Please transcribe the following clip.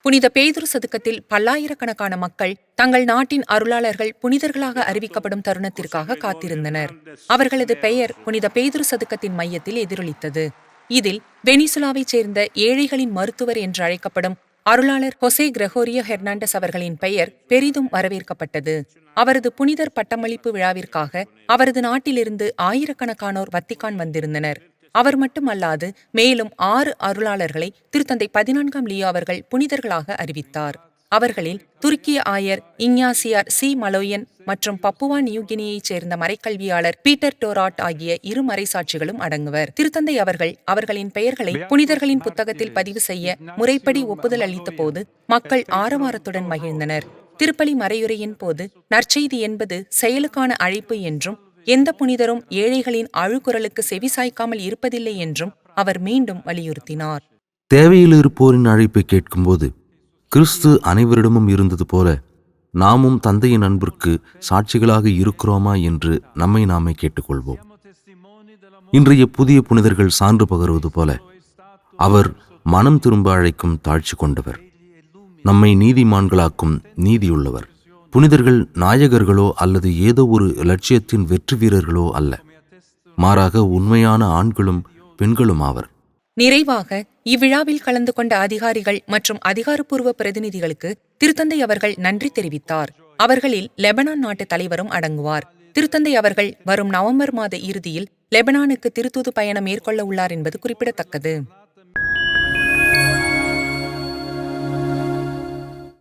புனித பேதுரு சதுக்கத்தில் பல்லாயிரக்கணக்கான மக்கள் தங்கள் நாட்டின் அருளாளர்கள் புனிதர்களாக அறிவிக்கப்படும் தருணத்திற்காக காத்திருந்தனர். அவர்களது பெயர் புனித பேதுரு சதுக்கத்தின் மையத்தில் எதிரொலித்தது. இதில் வெனிசுலாவைச் சேர்ந்த ஏழைகளின் மருத்துவர் என்று அழைக்கப்படும் அருளாளர் ஹொசே கிரெகோரியோ ஹெர்னாண்டஸ் அவர்களின் பெயர் பெரிதும் வரவேற்கப்பட்டது. அவரது புனிதர் பட்டமளிப்பு விழாவிற்காக அவரது நாட்டிலிருந்து ஆயிரக்கணக்கானோர் வத்திக்கான் வந்திருந்தனர். அவர் மட்டுமல்லாது மேலும் 6 அருளாளர்களை திருத்தந்தை 14ஆம் லியோ அவர்கள் புனிதர்களாக அறிவித்தார். அவர்களில் துருக்கிய ஆயர் இஞ்ஞாசியார் சி மலோயன் மற்றும் பப்புவா நியூகினியைச் சேர்ந்த மறைக்கல்வியாளர் பீட்டர் டோராட் ஆகிய 2 மறைசாட்சிகளும் அடங்குவர். திருத்தந்தை அவர்கள் அவர்களின் பெயர்களை புனிதர்களின் புத்தகத்தில் பதிவு செய்ய முறைப்படி ஒப்புதல் அளித்த போது மக்கள் ஆரவாரத்துடன் மகிழ்ந்தனர். திருப்பலி மறையுரையின் போது நற்செய்தி என்பது செயலுக்கான அழைப்பு என்றும் எந்த புனிதரும் ஏழைகளின் அழுகுரலுக்கு செவிசாய்க்காமல் இருப்பதில்லை என்றும் அவர் மீண்டும் வலியுறுத்தினார். தேவையில் இருப்போரின் அழைப்பை கேட்கும்போது கிறிஸ்து அனைவரிடமும் இருந்தது போல நாமும் தந்தையின் அன்பிற்கு சாட்சிகளாக இருக்கிறோமா என்று நம்மை நாமே கேட்டுக்கொள்வோம். இன்றைய புதிய புனிதர்கள் சான்று பகருவது போல அவர் மனம் திரும்ப அழைக்கும் தாழ்ச்சி கொண்டவர், நம்மை நீதிமான்களாக்கும் நீதியுள்ளவர். புனிதர்கள் நாயகர்களோ அல்லது ஏதோ ஒரு இலட்சியத்தின் வெற்றி வீரர்களோ அல்ல, மாறாக உண்மையான ஆண்களும் பெண்களும் ஆவர். நிறைவாக இவ்விழாவில் கலந்து கொண்ட அதிகாரிகள் மற்றும் அதிகாரப்பூர்வ பிரதிநிதிகளுக்கு திருத்தந்தை அவர்கள் நன்றி தெரிவித்தார். அவர்களில் லெபனான் நாட்டு தலைவரும் அடங்குவார். திருத்தந்தை அவர்கள் வரும் நவம்பர் மாத இறுதியில் லெபனானுக்கு திருத்தூது பயணம் மேற்கொள்ள உள்ளார் என்பது குறிப்பிடத்தக்கது.